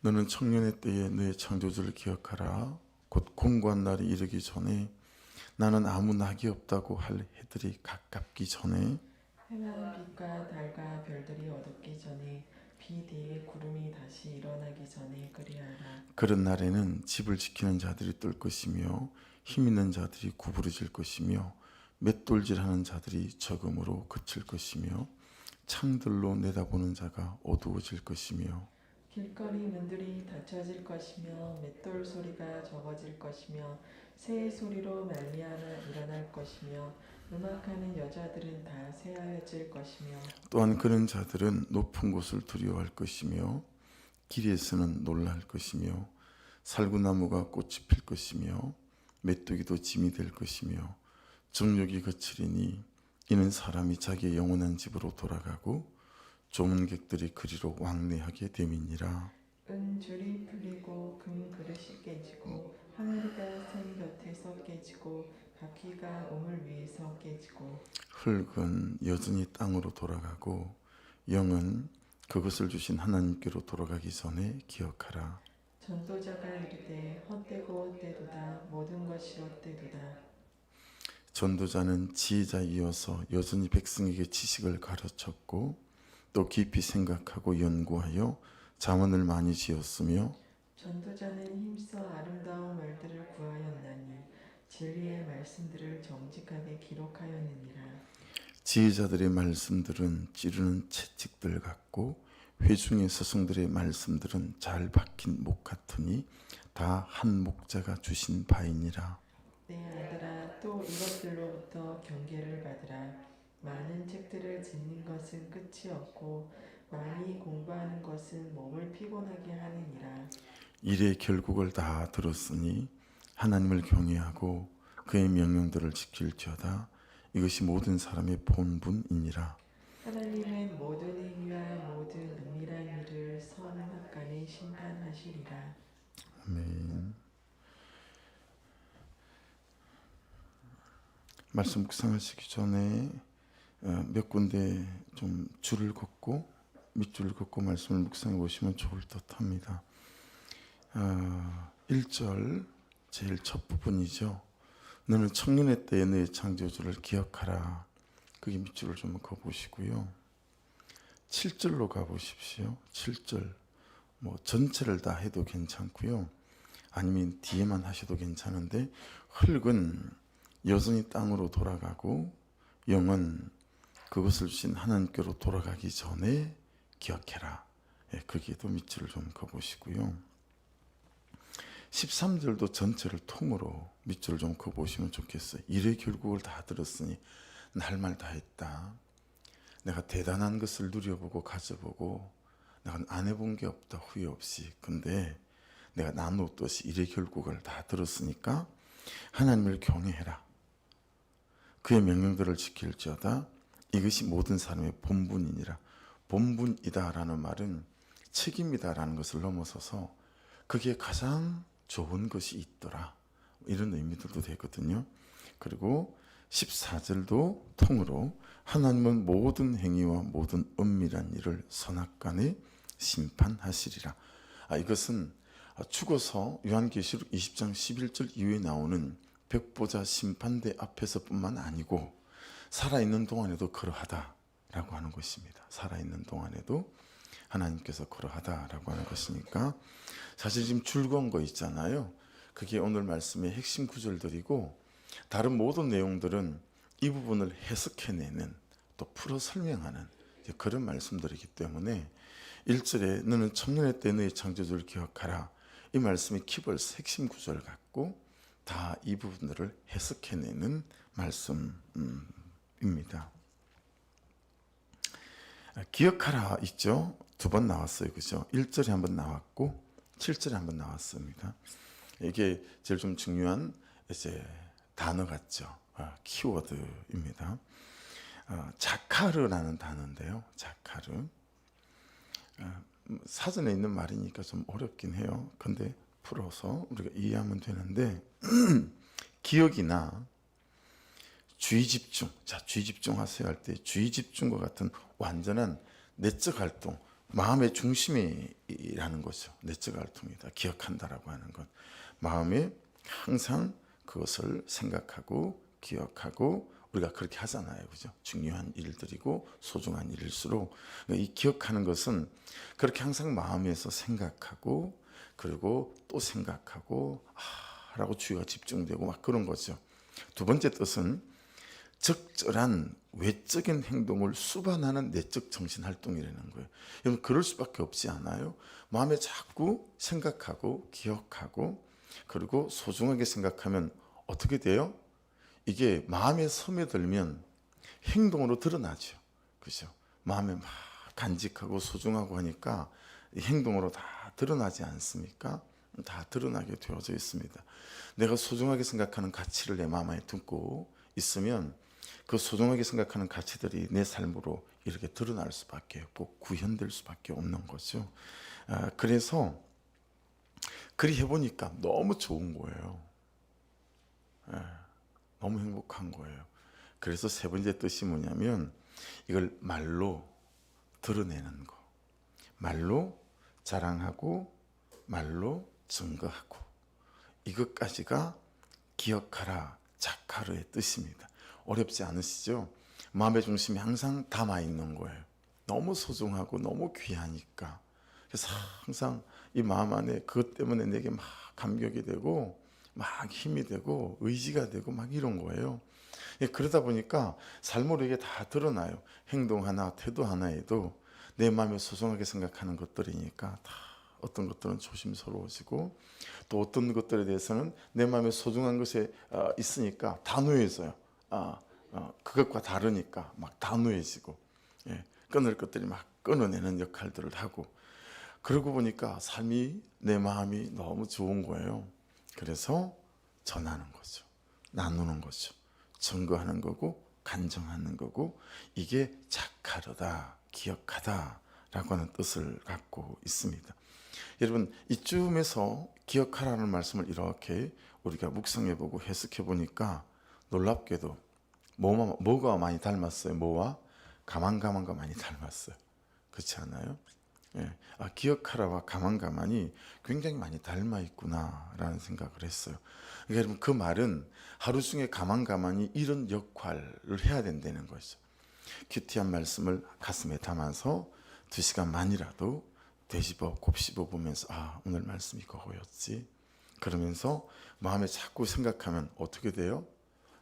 너는 청년의 때에 너의 창조주를 기억하라. 곧 공고한 날이 이르기 전에 나는 아무 낙이 없다고 할 해들이 가깝기 전에 해마는 빛과 달과 별들이 어둡기 전에 비 뒤에 구름이 다시 일어나기 전에 그리하라. 그런 날에는 집을 지키는 자들이 뜰 것이며 힘 있는 자들이 구부러질 것이며 맷돌질하는 자들이 적음으로 그칠 것이며 창들로 내다보는 자가 어두워질 것이며 길거리 문들이 닫혀질 것이며 맷돌 소리가 적어질 것이며 새 소리로 말미암아 일어날 것이며 음악하는 여자들은 다 새하여질 것이며 또한 그런 자들은 높은 곳을 두려워할 것이며 길에서는 놀랄 것이며 살구나무가 꽃이 필 것이며 메뚜기도 짐이 될 것이며 정욕이 거칠으니 이는 사람이 자기의 영원한 집으로 돌아가고 조문객들이 그리로 왕래하게 됨이니라. 은줄이 풀리고 금 그릇이 깨지고 하늘이가 샘 곁에서 깨지고 바퀴가 우물 위에서 깨지고 흙은 여전히 땅으로 돌아가고 영은 그것을 주신 하나님께로 돌아가기 전에 기억하라. 전도자가 이르되 헛되고 헛되도다 모든 것이 헛되도다. 전도자는 지혜자이어서 여전히 백성에게 지식을 가르쳤고 또 깊이 생각하고 연구하여 자문을 많이 지었으며 전도자는 힘써 아름다운 말들을 구하였나니 진리의 말씀들을 정직하게 기록하였느니라. 지혜자들의 말씀들은 찌르는 채찍들 같고 회중의 스승들의 말씀들은 잘 박힌 목 같으니 다 한 목자가 주신 바이니라. 내 아들아 또 이것들로부터 경계를 받으라. 많은 책들을 짓는 것은 끝이 없고 많이 공부하는 것은 몸을 피곤하게 하느니라. 일의 결국을 다 들었으니 하나님을 경외하고 그의 명령들을 지킬지어다. 이것이 모든 사람의 본분이니라. 하나님은 모든 행위와 모든 은밀한 일을 선악간에 심판하시리라. 아멘. 말씀 묵상하시기 전에 몇 군데 좀 줄을 긋고 밑줄을 긋고 말씀을 묵상해 보시면 좋을 듯합니다. 1절 제일 첫 부분이죠. 너는 청년의 때에 너의 창조주를 기억하라. 거기 밑줄을 좀 그어보시고요. 7절로 가보십시오. 7절 뭐 전체를 다 해도 괜찮고요. 아니면 뒤에만 하셔도 괜찮은데 흙은 여전히 땅으로 돌아가고 영은 그것을 주신 하나님께로 돌아가기 전에 기억해라. 예, 거기에도 밑줄을 좀 그어보시고요. 13절도 전체를 통으로 밑줄을 좀 그어보시면 좋겠어요. 일의 결국을 다 들었으니 할 말 다 했다. 내가 대단한 것을 누려보고 가져보고 내가 안 해본 게 없다. 후회 없이. 근데 내가 나누었듯이 일의 결국을 다 들었으니까 하나님을 경외해라. 그의 명령들을 지킬지어다. 이것이 모든 사람의 본분이니라. 본분이다라는 말은 책임이다라는 것을 넘어서서 그게 가장 좋은 것이 있더라. 이런 의미들도 되거든요. 그리고 14절도 통으로 하나님은 모든 행위와 모든 은밀한 일을 선악간에 심판하시리라. 이것은 죽어서 요한계시록 20장 11절 이후에 나오는 백보자 심판대 앞에서뿐만 아니고 살아있는 동안에도 그러하다라고 하는 것입니다. 살아있는 동안에도 하나님께서 그러하다라고 하는 것이니까 사실 지금 줄 그은 거 있잖아요. 그게 오늘 말씀의 핵심 구절들이고 다른 모든 내용들은 이 부분을 해석해내는 또 풀어 설명하는 그런 말씀들이기 때문에 1절에 너는 청년의 때 너의 창조주를 기억하라. 이 말씀이 키버스 핵심 구절 같고 다 이 부분들을 해석해내는 말씀입니다. 기억하라 있죠? 두 번 나왔어요. 그죠? 1절에 한번 나왔고 7절에 한번 나왔습니다. 이게 제일 좀 중요한 이제 단어 같죠? 키워드입니다. 자카르라는 단어인데요. 자카르. 사전에 있는 말이니까 좀 어렵긴 해요. 근데 풀어서 우리가 이해하면 되는데 기억이나 주의 집중, 자 주의 집중하세요 할 때 주의 집중과 같은 완전한 내적 활동, 마음의 중심이라는 거죠. 내적 알통이다. 기억한다라고 하는 건 마음에 항상 그것을 생각하고 기억하고, 우리가 그렇게 하잖아요. 그죠? 중요한 일들이고 소중한 일일수록 이 기억하는 것은 그렇게 항상 마음에서 생각하고, 그리고 또 생각하고 라고 주의가 집중되고 막 그런 거죠. 두 번째 뜻은 적절한 외적인 행동을 수반하는 내적 정신 활동이라는 거예요. 여러분, 그럴 수밖에 없지 않아요? 마음에 자꾸 생각하고 기억하고 그리고 소중하게 생각하면 어떻게 돼요? 이게 마음에 스며들면 행동으로 드러나죠. 그죠? 마음에 막 간직하고 소중하고 하니까 행동으로 다 드러나지 않습니까? 다 드러나게 되어져 있습니다. 내가 소중하게 생각하는 가치를 내 마음에 두고 있으면 그 소중하게 생각하는 가치들이 내 삶으로 이렇게 드러날 수밖에 없고 구현될 수밖에 없는 거죠. 그래서 그리 해보니까 너무 좋은 거예요. 너무 행복한 거예요. 그래서 세 번째 뜻이 뭐냐면 이걸 말로 드러내는 거, 말로 자랑하고 말로 증거하고, 이것까지가 기억하라, 자카르의 뜻입니다. 어렵지 않으시죠? 마음의 중심이 항상 담아 있는 거예요. 너무 소중하고 너무 귀하니까. 그래서 항상 이 마음 안에 그것 때문에 내게 막 감격이 되고 막 힘이 되고 의지가 되고 막 이런 거예요. 그러다 보니까 삶으로 이게 다 드러나요. 행동 하나, 태도 하나에도 내 마음에 소중하게 생각하는 것들이니까 다 어떤 것들은 조심스러워지고, 또 어떤 것들에 대해서는 내 마음에 소중한 것에 있으니까 단호해져요. 그것과 다르니까 막 단호해지고, 끊을 것들이 막 끊어내는 역할들을 하고, 그러고 보니까 삶이, 내 마음이 너무 좋은 거예요. 그래서 전하는 거죠. 나누는 거죠. 증거하는 거고 간증하는 거고, 이게 자카르다, 기억하다 라고 하는 뜻을 갖고 있습니다. 여러분, 이쯤에서 기억하라는 말씀을 이렇게 우리가 묵상해보고 해석해보니까 놀랍게도 뭐가 많이 닮았어요? 뭐와? 가만가만과 많이 닮았어요. 그렇지 않아요? 기억하라와 가만가만이 굉장히 많이 닮아 있구나라는 생각을 했어요. 그러니까 여러분, 그 말은 하루 중에 가만가만이 이런 역할을 해야 된다는 거죠. 큐티한 말씀을 가슴에 담아서 2시간만이라도 되짚어 곱씹어 보면서 오늘 말씀이 그거였지, 그러면서 마음에 자꾸 생각하면 어떻게 돼요?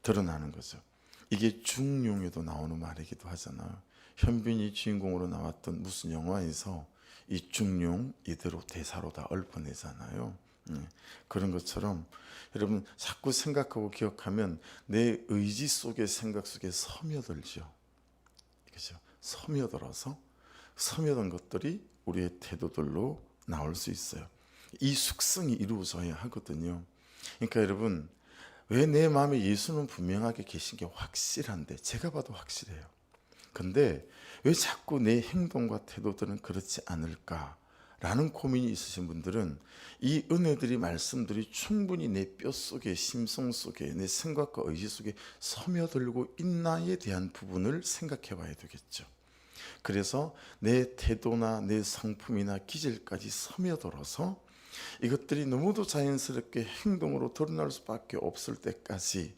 드러나는 거죠. 이게 중용에도 나오는 말이기도 하잖아요. 현빈이 주인공으로 나왔던 무슨 영화에서 이 중용 이대로 대사로 다 읊어내잖아요. 그런 것처럼 여러분, 자꾸 생각하고 기억하면 내 의지 속에, 생각 속에 스며들죠. 그렇죠? 스며든 것들이 우리의 태도들로 나올 수 있어요. 이 숙성이 이루어져야 하거든요. 그러니까 여러분, 왜 내 마음에 예수는 분명하게 계신 게 확실한데, 제가 봐도 확실해요. 근데 왜 자꾸 내 행동과 태도들은 그렇지 않을까라는 고민이 있으신 분들은 이 은혜들이, 말씀들이 충분히 내 뼛속에, 심성 속에, 내 생각과 의지 속에 스며들고 있나에 대한 부분을 생각해 봐야 되겠죠. 그래서 내 태도나 내 성품이나 기질까지 스며들어서 이것들이 너무도 자연스럽게 행동으로 드러날 수밖에 없을 때까지,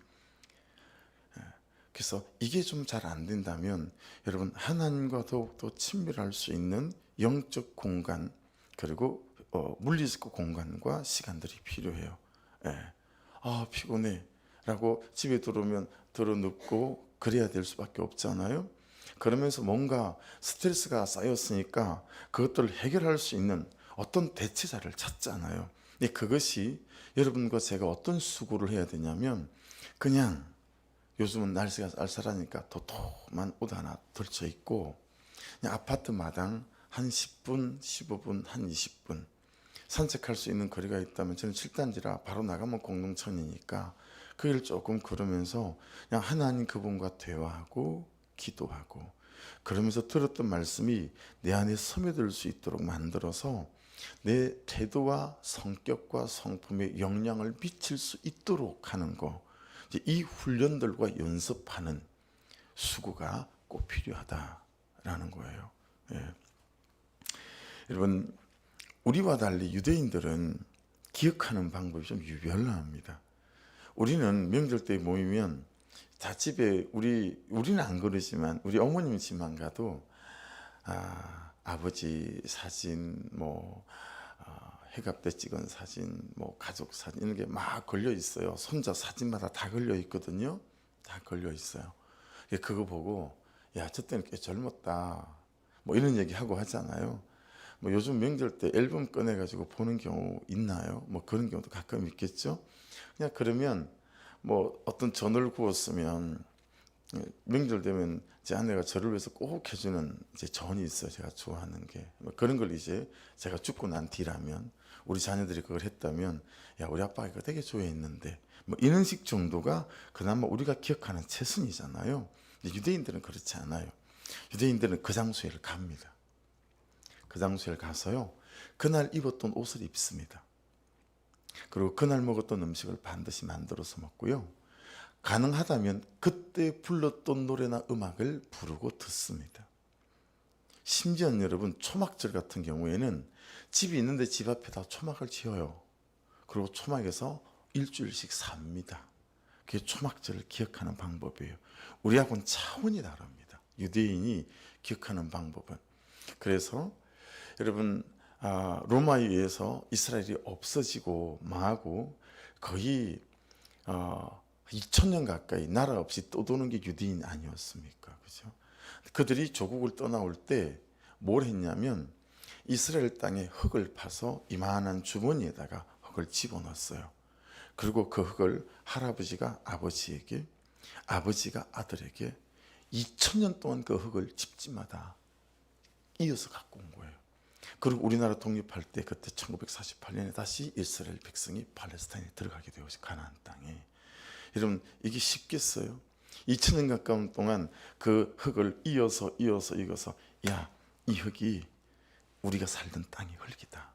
그래서 이게 좀 잘 안 된다면 여러분, 하나님과 더욱더 친밀할 수 있는 영적 공간, 그리고 물리적 공간과 시간들이 필요해요. 피곤해 라고 집에 들어오면 들어눕고 그래야 될 수밖에 없잖아요. 그러면서 뭔가 스트레스가 쌓였으니까 그것들을 해결할 수 있는 어떤 대체자를 찾잖아요. 근데 그것이 여러분과 제가 어떤 수고를 해야 되냐면, 그냥 요즘은 날씨가 쌀쌀하니까 도톰한 옷 하나 걸쳐 입고 그냥 아파트 마당 한 10분, 15분, 한 20분 산책할 수 있는 거리가 있다면, 저는 7단지라 바로 나가면 공동천이니까 그 일 조금 걸으면서 그냥 하나님 그분과 대화하고 기도하고, 그러면서 들었던 말씀이 내 안에 스며들 수 있도록 만들어서 내 태도와 성격과 성품에 영향을 미칠 수 있도록 하는 거, 이 훈련들과 연습하는 수고가 꼭 필요하다라는 거예요. 여러분, 우리와 달리 유대인들은 기억하는 방법이 좀 유별납니다. 우리는 명절 때 모이면 다 집에 우리는 안 그러지만 우리 어머님 집만 가도 아버지 사진, 해갑 때 찍은 사진, 가족 사진 이런 게 막 걸려 있어요. 손자 사진마다 다 걸려 있거든요. 다 걸려 있어요. 그거 보고 야, 저 때는 꽤 젊었다. 이런 얘기 하고 하잖아요. 요즘 명절 때 앨범 꺼내 가지고 보는 경우 있나요? 그런 경우도 가끔 있겠죠. 그냥 그러면 어떤 전을 구웠으면 명절 되면 제 아내가 저를 위해서 꼭 해주는 이제 전이 있어요. 제가 좋아하는 게 그런 걸 이제 제가 죽고 난 뒤라면 우리 자녀들이 그걸 했다면 야, 우리 아빠가 이거 되게 좋아했는데 이런 식 정도가 그나마 우리가 기억하는 최선이잖아요. 유대인들은 그렇지 않아요. 유대인들은 그 장소에 갑니다. 그 장소에 가서요, 그날 입었던 옷을 입습니다. 그리고 그날 먹었던 음식을 반드시 만들어서 먹고요, 가능하다면 그때 불렀던 노래나 음악을 부르고 듣습니다. 심지어는 여러분, 초막절 같은 경우에는 집이 있는데 집 앞에다 초막을 지어요. 그리고 초막에서 일주일씩 삽니다. 그게 초막절을 기억하는 방법이에요. 우리하고는 차원이 다릅니다. 유대인이 기억하는 방법은. 그래서 여러분, 로마에 의해서 이스라엘이 없어지고 망하고 거의 2000년 가까이 나라 없이 떠도는 게 유대인 아니었습니까? 그죠? 그들이 조국을 떠나올 때 뭘 했냐면 이스라엘 땅에 흙을 파서 이만한 주머니에다가 흙을 집어넣었어요. 그리고 그 흙을 할아버지가 아버지에게, 아버지가 아들에게 2000년 동안 그 흙을 집집마다 이어서 갖고 온 거예요. 그리고 우리나라 독립할 때 그때 1948년에 다시 이스라엘 백성이 팔레스타인에 들어가게 되었어요. 가나안 땅에. 여러분, 이게 쉽겠어요? 2000년 가까운 동안 그 흙을 이어서 야, 이 흙이 우리가 살던 땅의 흙이다.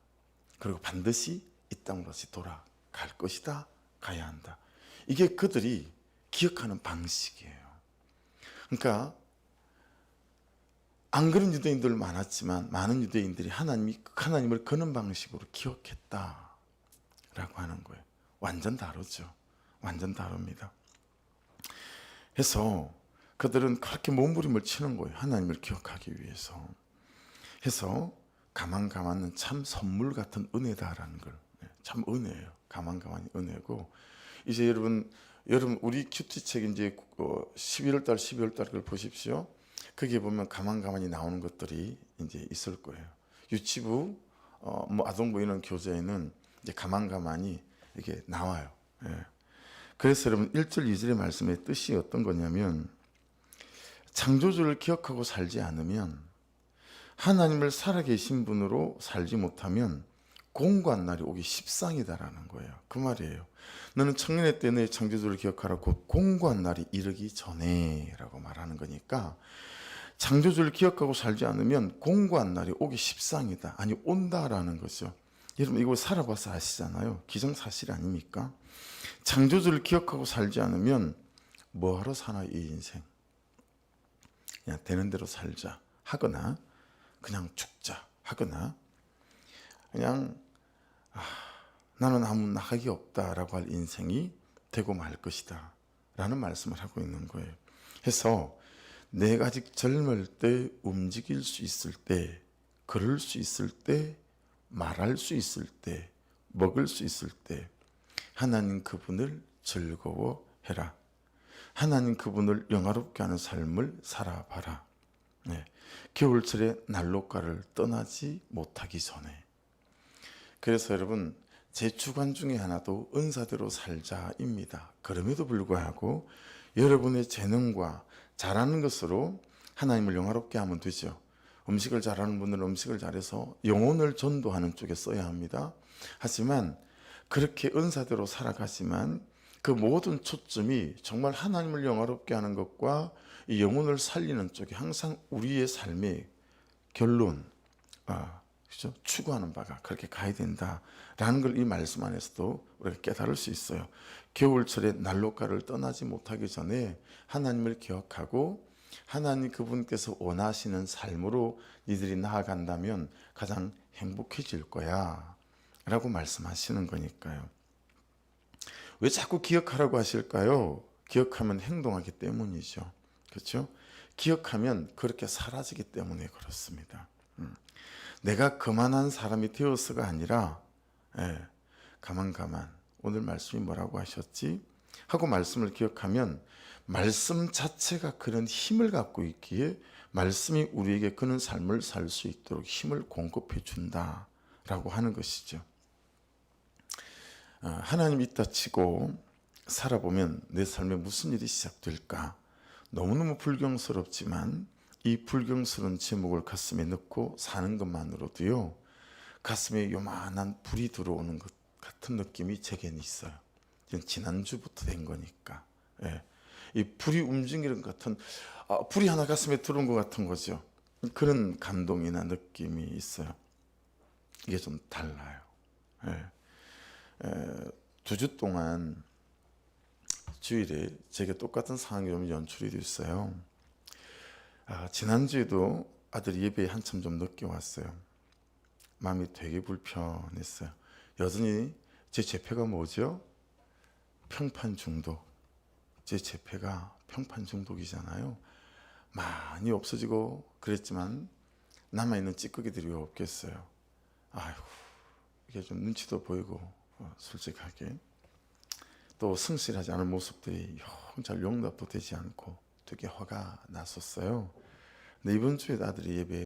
그리고 반드시 이 땅으로 다시 돌아갈 것이다. 가야 한다. 이게 그들이 기억하는 방식이에요. 그러니까 안 그런 유대인들 많았지만 많은 유대인들이 하나님을 그런 방식으로 기억했다라고 하는 거예요. 완전 다르죠. 완전 다릅니다. 해서 그들은 그렇게 몸부림을 치는 거예요. 하나님을 기억하기 위해서. 해서 가만가만은 참 선물 같은 은혜다라는 걸. 참 은혜예요. 가만가만이 은혜고. 이제 여러분 우리 큐티책 이제 11월 달 그걸 보십시오. 거기에 보면 가만가만히 나오는 것들이 이제 있을 거예요. 유치부, 아동부 이런 교재에는 이제 가만가만히 이게 나와요. 예. 그래서 여러분 1절 2절의 말씀의 뜻이 어떤 거냐면, 창조주를 기억하고 살지 않으면, 하나님을 살아계신 분으로 살지 못하면 공고한 날이 오기 십상이다라는 거예요. 그 말이에요. 너는 청년의 때 내 창조주를 기억하라. 곧 공고한 날이 이르기 전에 라고 말하는 거니까, 창조주를 기억하고 살지 않으면 공고한 날이 오기 십상이다. 아니, 온다라는 거죠. 여러분, 이거 살아봐서 아시잖아요. 기정사실 아닙니까? 창조주를 기억하고 살지 않으면 뭐하러 사나, 이 인생. 그냥 되는 대로 살자 하거나 그냥 죽자 하거나 그냥 나는 아무 나락이 없다라고 할 인생이 되고 말 것이다 라는 말씀을 하고 있는 거예요. 해서 내가 아직 젊을 때, 움직일 수 있을 때, 걸을 수 있을 때, 말할 수 있을 때, 먹을 수 있을 때 하나님 그분을 즐거워해라. 하나님 그분을 영화롭게 하는 삶을 살아봐라. 네. 겨울철에 난로가를 떠나지 못하기 전에. 그래서 여러분, 제 주관 중에 하나도 은사대로 살자입니다. 그럼에도 불구하고 여러분의 재능과 잘하는 것으로 하나님을 영화롭게 하면 되죠. 음식을 잘하는 분들은 음식을 잘해서 영혼을 전도하는 쪽에 써야 합니다. 하지만 그렇게 은사대로 살아가지만 그 모든 초점이 정말 하나님을 영화롭게 하는 것과 이 영혼을 살리는 쪽에 항상 우리의 삶의 결론, 그렇죠? 추구하는 바가 그렇게 가야 된다라는 걸 이 말씀 안에서도 우리가 깨달을 수 있어요. 겨울철에 난로가를 떠나지 못하기 전에 하나님을 기억하고 하나님 그분께서 원하시는 삶으로 니들이 나아간다면 가장 행복해질 거야 라고 말씀하시는 거니까요. 왜 자꾸 기억하라고 하실까요? 기억하면 행동하기 때문이죠. 그렇죠? 기억하면 그렇게 사라지기 때문에 그렇습니다. 내가 그만한 사람이 되어서가 아니라 가만 오늘 말씀이 뭐라고 하셨지? 하고 말씀을 기억하면 말씀 자체가 그런 힘을 갖고 있기에 말씀이 우리에게 그런 삶을 살 수 있도록 힘을 공급해 준다라고 하는 것이죠. 하나님 있다 치고 살아보면 내 삶에 무슨 일이 시작될까? 너무너무 불경스럽지만 이 불경스러운 제목을 가슴에 넣고 사는 것만으로도요, 가슴에 요만한 불이 들어오는 것 같은 느낌이 제게는 있어요. 지난주부터 된 거니까. 이 불이 움직이는 것 같은, 불이 하나 가슴에 들어온 것 같은 거죠. 그런 감동이나 느낌이 있어요. 이게 좀 달라요. 2주 동안 주일에 제게 똑같은 상황이 좀 연출이 됐어요. 지난주에도 아들이 예배에 한참 좀 늦게 왔어요. 마음이 되게 불편했어요. 여전히 제 죄패가 뭐죠? 평판 중독. 제 죄패가 평판 중독이잖아요. 많이 없어지고 그랬지만 남아있는 찌꺼기들이 왜 없겠어요. 아이고, 이게 좀 눈치도 보이고 솔직하게 또 성실하지 않은 모습들이 잘 용납도 되지 않고 되게 화가 났었어요. 근데 이번 주에 아들이 예배